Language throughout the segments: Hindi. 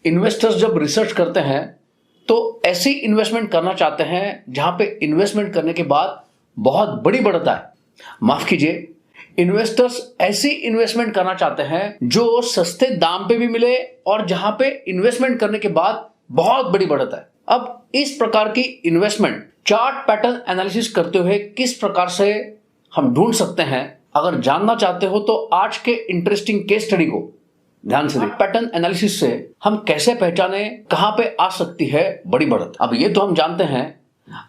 इन्वेस्टर्स जब रिसर्च करते हैं तो ऐसी इन्वेस्टमेंट करना चाहते हैं जहां पे इन्वेस्टमेंट करने के बाद बहुत बड़ी बढ़त आए। माफ कीजिए, इन्वेस्टर्स ऐसी इन्वेस्टमेंट करना चाहते हैं जो सस्ते दाम पे भी मिले और जहां पे इन्वेस्टमेंट करने के बाद बहुत बड़ी बढ़त आए। अब इस प्रकार की इन्वेस्टमेंट चार्ट पैटर्न एनालिसिस करते हुए किस प्रकार से हम ढूंढ सकते हैं, अगर जानना चाहते हो तो आज के इंटरेस्टिंग केस स्टडी को ध्यान से देखिए। पैटर्न एनालिसिस से हम कैसे पहचाने कहां पे आ सकती है बड़ी बढ़त। अब ये तो हम जानते हैं,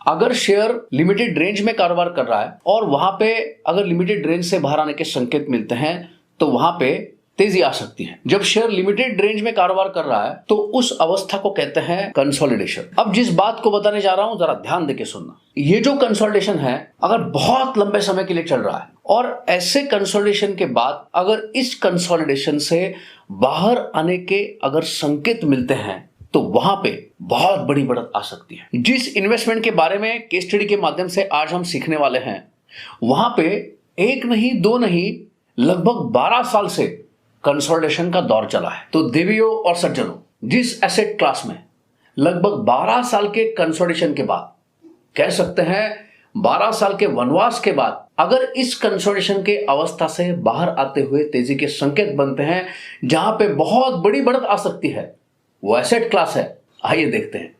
अगर शेयर लिमिटेड रेंज में कारोबार कर रहा है और वहां पे अगर लिमिटेड रेंज से बाहर आने के संकेत मिलते हैं तो वहां पे तेजी आ सकती है। जब शेयर लिमिटेड रेंज में कारोबार कर रहा है तो उस अवस्था को कहते हैं कंसोलिडेशन। अब जिस बात को बताने जा रहा हूं जरा ध्यान देके सुनना। ये जो कंसोलिडेशन है अगर बहुत लंबे समय के लिए चल रहा है और ऐसे कंसोलिडेशन के बाद अगर इस कंसोलिडेशन से बाहर आने के अगर संकेत मिलते हैं तो वहां पे बहुत बड़ी बढ़त आ सकती है। जिस इन्वेस्टमेंट के बारे में केस स्टडी के माध्यम से आज हम सीखने वाले हैं वहां पे एक नहीं दो नहीं लगभग 12 साल से कंसोलिडेशन का दौर चला है। तो देवियों और सज्जनों, जिस एसेट क्लास में लगभग 12 साल के कंसोलिडेशन के बाद, कह सकते हैं 12 साल के वनवास के बाद, अगर इस कंसोलिडेशन के अवस्था से बाहर आते हुए तेजी के संकेत बनते हैं जहां पे बहुत बड़ी बढ़त आ सकती है, वो एसेट क्लास है। आइए देखते हैं।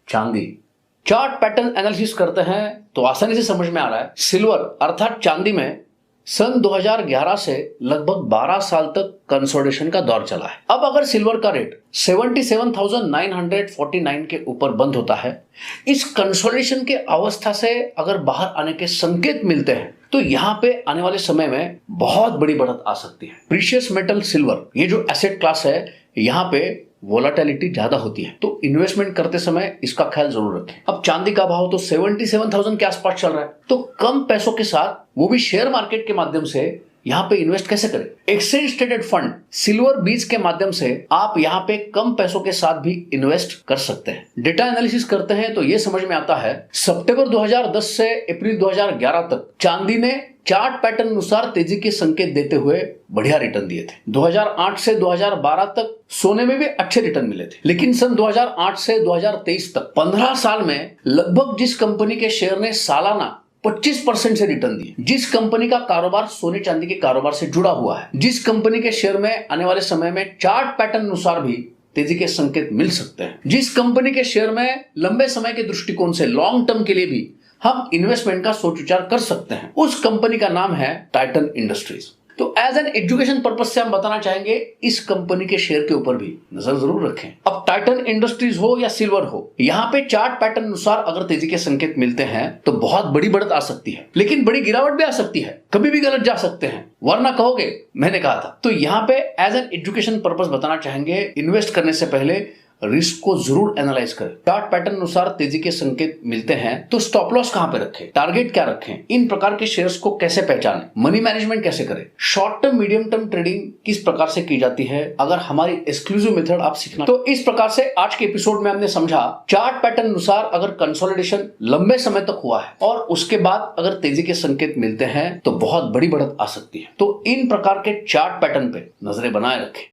चांदी। चार्ट पैटर्न एनालिसिस करते हैं तो आसानी से समझ में आ रहा है, सिल्वर अर्थात चांदी में सन 2011 से लगभग 12 साल तक कंसोलिडेशन का दौर चला है। अब अगर सिल्वर का रेट 77,949 के ऊपर बंद होता है, इस कंसोलिडेशन के अवस्था से अगर बाहर आने के संकेत मिलते हैं तो यहां पे आने वाले समय में बहुत बड़ी बढ़त आ सकती है। प्रीशियस मेटल सिल्वर, ये जो एसेट क्लास है, यहां पे वोलाटिलिटी ज्यादा होती है, तो इन्वेस्टमेंट करते समय इसका ख्याल जरूर रखें। अब चांदी का भाव तो 77,000 के आसपास चल रहा है, तो कम पैसों के साथ, वो भी शेयर मार्केट के माध्यम से, यहां पे इन्वेस्ट कैसे करें? एक्सचेंज ट्रेडेड फंड सिल्वर बीज के माध्यम से आप यहां पे कम पैसों के साथ भी इन्वेस्ट कर सकते हैं। डेटा एनालिसिस करते हैं तो यह समझ में आता है, सितंबर 2010 से अप्रैल 2011 तक चांदी ने चार्ट पैटर्न अनुसार तेजी के संकेत देते हुए बढ़िया रिटर्न दिए थे। 2008 से 2012 तक सोने में भी अच्छे रिटर्न मिले थे, लेकिन सन 2008 से 2023 तक 15 साल में लगभग जिस कंपनी के शेयर ने सालाना 25% से रिटर्न दिए, जिस कंपनी का कारोबार सोने चांदी के कारोबार से जुड़ा हुआ है, जिस कंपनी के शेयर में आने वाले समय में चार्ट पैटर्न अनुसार भी तेजी के संकेत मिल सकते हैं, जिस कंपनी के शेयर में लंबे समय के दृष्टिकोण से लॉन्ग टर्म के लिए भी हम इन्वेस्टमेंट का सोच विचार कर सकते हैं, उस कंपनी का नाम है टाइटन इंडस्ट्रीज। तो एज एन एजुकेशन पर्पज से हम बताना चाहेंगे, इस कंपनी के शेयर के ऊपर भी नजर जरूर रखें। अब टाइटन इंडस्ट्रीज हो या सिल्वर हो, यहाँ पे चार्ट पैटर्न अनुसार अगर तेजी के संकेत मिलते हैं तो बहुत बड़ी बढ़त आ सकती है, लेकिन बड़ी गिरावट भी आ सकती है, कभी भी गलत जा सकते हैं, वरना कहोगे मैंने कहा था। तो यहाँ पे एज एन एजुकेशन पर्पज बताना चाहेंगे, इन्वेस्ट करने से पहले रिस्क को जरूर एनालाइज करें। चार्ट पैटर्न अनुसार तेजी के संकेत मिलते हैं तो स्टॉप लॉस कहां पे रखें, टारगेट क्या रखें, इन प्रकार के शेयर्स को कैसे पहचानें, मनी मैनेजमेंट कैसे करें, short term medium term trading किस प्रकार से की जाती है, अगर हमारी एक्सक्लूसिव मेथड आप सीखना। तो इस प्रकार से आज के एपिसोड में हमने समझा, चार्ट पैटर्न अनुसार अगर कंसोलिडेशन लंबे समय तक हुआ है और उसके बाद अगर तेजी के संकेत मिलते हैं तो बहुत बड़ी बढ़त आ सकती है। तो इन प्रकार के चार्ट पैटर्न पे नजरें बनाए रखें।